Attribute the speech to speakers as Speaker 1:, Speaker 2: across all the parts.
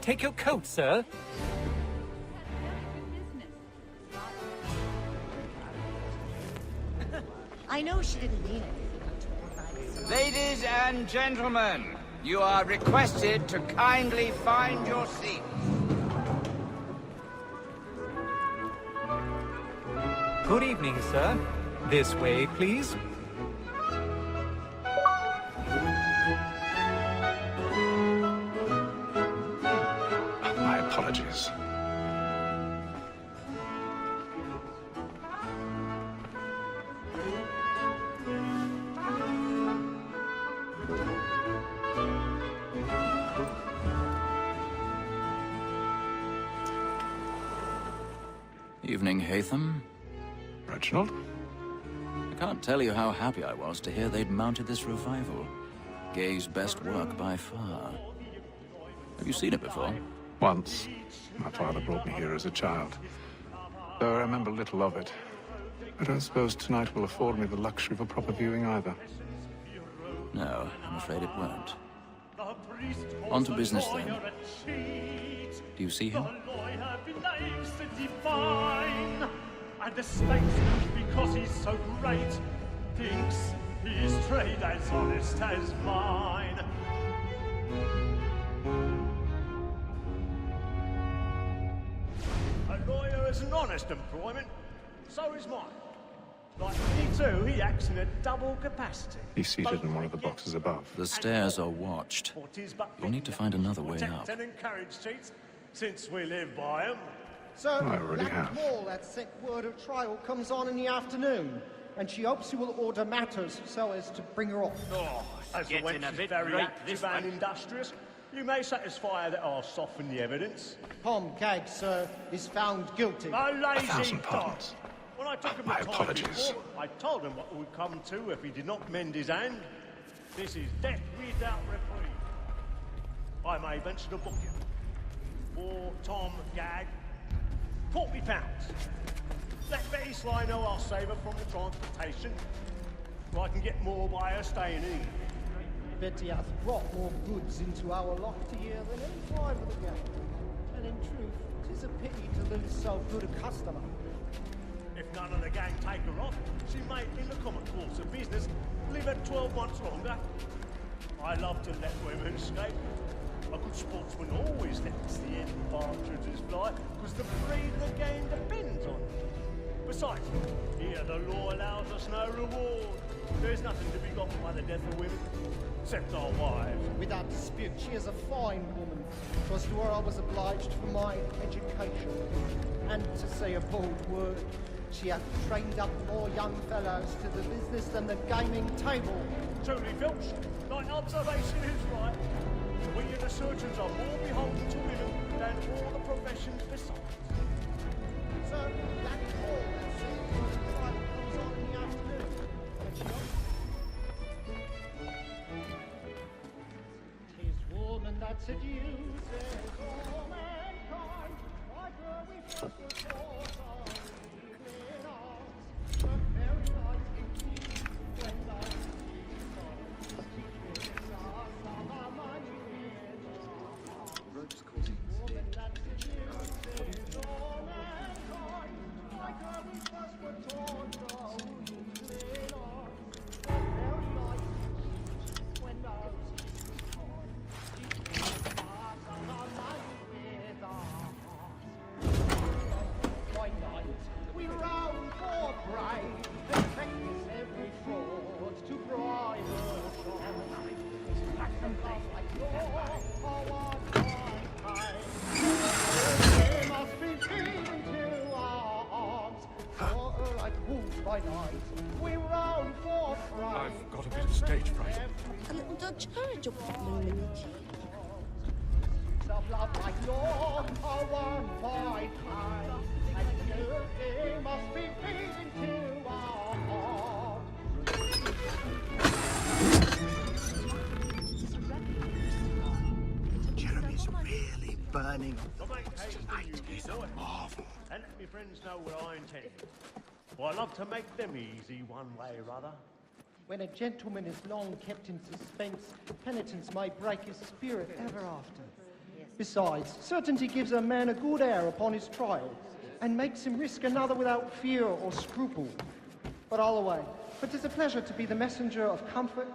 Speaker 1: take your coat, sir?
Speaker 2: I know she didn't mean it.
Speaker 3: Ladies and gentlemen, you are requested to kindly find your seats.
Speaker 1: Good evening, sir. This way, please.
Speaker 4: My apologies.
Speaker 5: Evening, Haytham.
Speaker 4: Reginald?
Speaker 5: I can't tell you how happy I was to hear they'd mounted this revival. Gay's best work by far. Have you seen it before?
Speaker 4: Once. My father brought me here as a child. Though I remember little of it. I don't suppose tonight will afford me the luxury of a proper viewing either.
Speaker 5: No, I'm afraid it won't. On to business, then. Do you see him?
Speaker 6: And the statesman, because he's so great, thinks his trade as honest as mine. A lawyer is an honest employment, so is mine. Like me too, he acts in a double capacity.
Speaker 4: He's seated in one of the boxes above.
Speaker 5: The stairs are watched. You'll need to find another way up.
Speaker 6: And encourage cheats, since we live by them.
Speaker 7: Sir,
Speaker 4: I already have.
Speaker 7: Wall, that set word of trial comes on in the afternoon, and she hopes you will order matters so as to bring her off.
Speaker 6: Oh, as the wench is very active and industrious, you may satisfy that I'll soften the evidence.
Speaker 7: Tom Gag, sir, is found guilty.
Speaker 6: A lazy
Speaker 4: 1,000
Speaker 6: dog.
Speaker 4: pardons.
Speaker 6: When I took him
Speaker 4: My
Speaker 6: to time
Speaker 4: apologies.
Speaker 6: before, I told him what would come to if he did not mend his hand. This is death without reprieve. I may venture to book him. For Tom Gag, £40. Let Betty Sly know I'll save her from the transportation, so I can get more by her staying in.
Speaker 7: Betty hath brought more goods into our loft here than any time of the gang. And in truth, 'tis a pity to lose so good a customer.
Speaker 6: If none of the gang take her off, she may, in the common course of business, live her 12 months longer. I love to let women escape. A good sportsman always lets the end partridges fly, because the breed of the game depends on it. Besides, here the law allows us no reward. There's nothing to be got by the death of women, except our wives.
Speaker 7: Without dispute, she is a fine woman. 'Twas to her I was obliged for my education. And to say a bold word, she hath trained up more young fellows to the business than the gaming table.
Speaker 6: Truly, Filch, thy observation is right. We and the surgeons are more beholden to women than all the professions besides.
Speaker 7: Sir, that wall that set word of trial comes on in the afternoon, and she "'Tis woman that seduces all mankind, like her we first were taught of in arms, but very nice indeed when thou seest us. She gives us some of money in
Speaker 8: Rope's causing
Speaker 7: woman that seduces all mankind, like her we first were taught of in arms, but very nice indeed when thou seest us. She gives us some of money with us. By night we roam for prey, and practice every fraud to bribe or shine. Black and black like yours, are what I pay. They must be feeding to our arms, for like wolves by night we roam for prey.
Speaker 4: I've got a bit of stage fright.
Speaker 2: A little Dutch courage will put bloom in the cheek.
Speaker 7: Of love like yours are one by kind, and they must be feeding to our heart.
Speaker 8: Jeremy's really burning
Speaker 6: I'll
Speaker 8: on
Speaker 6: make
Speaker 8: the
Speaker 6: haste
Speaker 8: tonight.
Speaker 6: to you,
Speaker 8: He's
Speaker 6: boy,
Speaker 8: a marvel.
Speaker 6: and let me friends know what I intend. For I love to make them easy one way or other.
Speaker 7: When a gentleman is long kept in suspense, penitence may break his spirit ever after. Besides, certainty gives a man a good air upon his trial, and makes him risk another without fear or scruple. But I'll away, for 'tis a pleasure to be the messenger of comfort.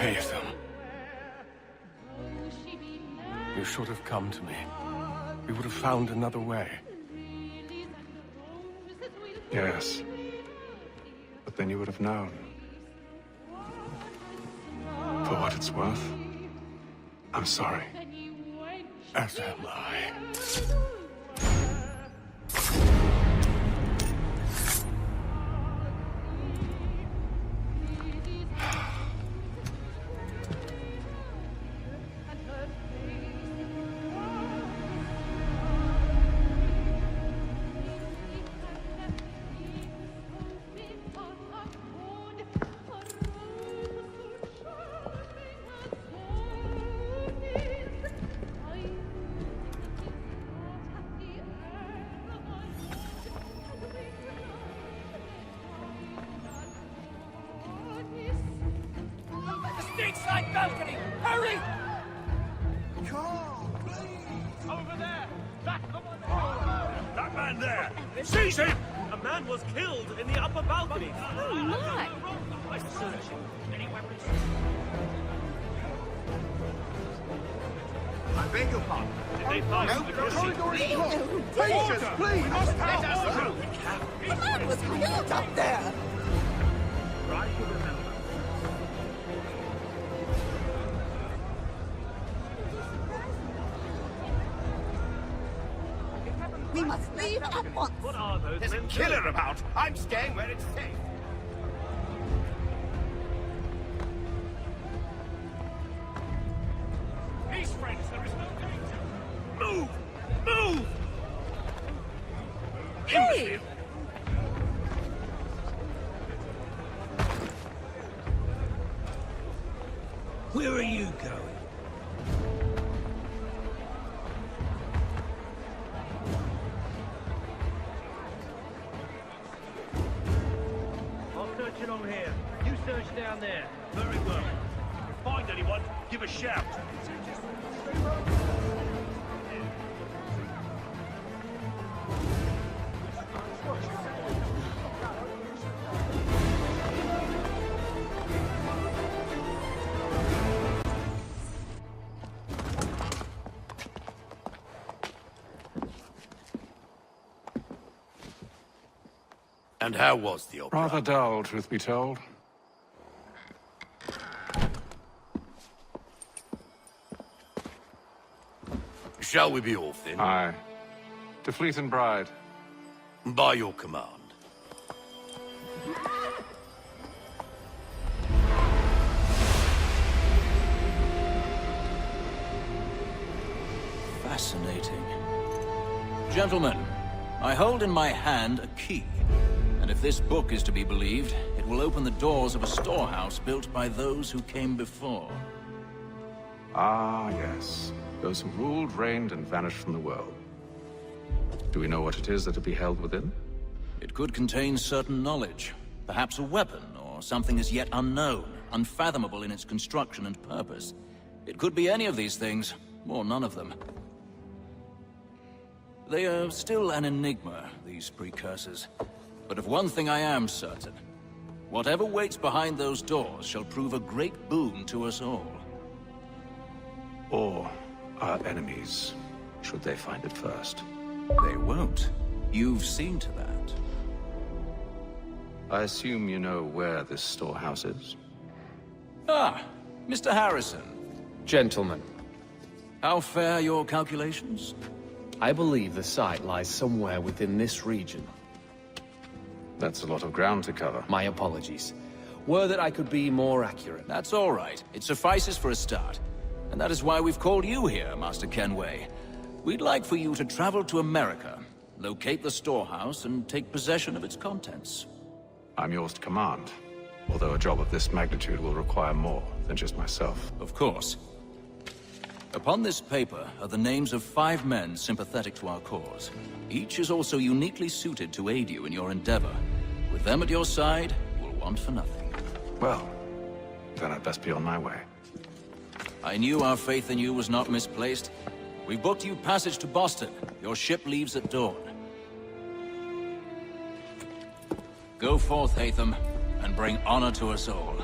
Speaker 9: Haytham. You should have come to me. We would have found another way.
Speaker 4: Yes. But then you would have known. For what it's worth, I'm sorry.
Speaker 9: As am I.
Speaker 3: Side balcony! Hurry! Over there!
Speaker 6: That man there! Seize him! A man was killed in the upper balcony.
Speaker 2: Oh, my!
Speaker 8: I beg your pardon.
Speaker 6: Did they find
Speaker 8: No, the corridor is blocked. Patience, please.
Speaker 3: Let us through!
Speaker 2: The man was killed up there!
Speaker 6: Try to remember.
Speaker 2: We must leave at once!
Speaker 6: What are those
Speaker 3: There's a
Speaker 6: men
Speaker 3: killer about! I'm staying where it's safe!
Speaker 6: Peace, friends, there is no danger. Move! Move!
Speaker 2: Hey!
Speaker 6: Where are you going? I'll search along here. You search down there. Very well. If you find anyone, give a shout.
Speaker 9: And how was the opera?
Speaker 4: Rather dull, truth be told.
Speaker 9: Shall we be off then?
Speaker 4: Aye. To Fleet and Bride.
Speaker 9: By your command.
Speaker 5: Fascinating. Gentlemen, I hold in my hand a key. And if this book is to be believed, it will open the doors of a storehouse built by those who came before.
Speaker 4: Ah, yes. Those who ruled, reigned, and vanished from the world. Do we know what it is that will be held within?
Speaker 5: It could contain certain knowledge, perhaps a weapon, or something as yet unknown, unfathomable in its construction and purpose. It could be any of these things, or none of them. They are still an enigma, these precursors. But of one thing I am certain. Whatever waits behind those doors shall prove a great boon to us all.
Speaker 4: Or our enemies, should they find it first.
Speaker 5: They won't. You've seen to that.
Speaker 4: I assume you know where this storehouse is?
Speaker 5: Ah, Mr. Harrison.
Speaker 10: Gentlemen,
Speaker 5: How fare your calculations?
Speaker 10: I believe the site lies somewhere within this region.
Speaker 4: That's a lot of ground to cover.
Speaker 10: My apologies. Were that I could be more accurate.
Speaker 5: That's all right. It suffices for a start. And that is why we've called you here, Master Kenway. We'd like for you to travel to America, locate the storehouse, and take possession of its contents.
Speaker 4: I'm yours to command. Although a job of this magnitude will require more than just myself.
Speaker 5: Of course. Upon this paper are the names of 5 men sympathetic to our cause. Each is also uniquely suited to aid you in your endeavor. With them at your side, you will want for nothing.
Speaker 4: Well, then I'd best be on my way.
Speaker 5: I knew our faith in you was not misplaced. We booked you passage to Boston. Your ship leaves at dawn. Go forth, Hatham, and bring honor to us all.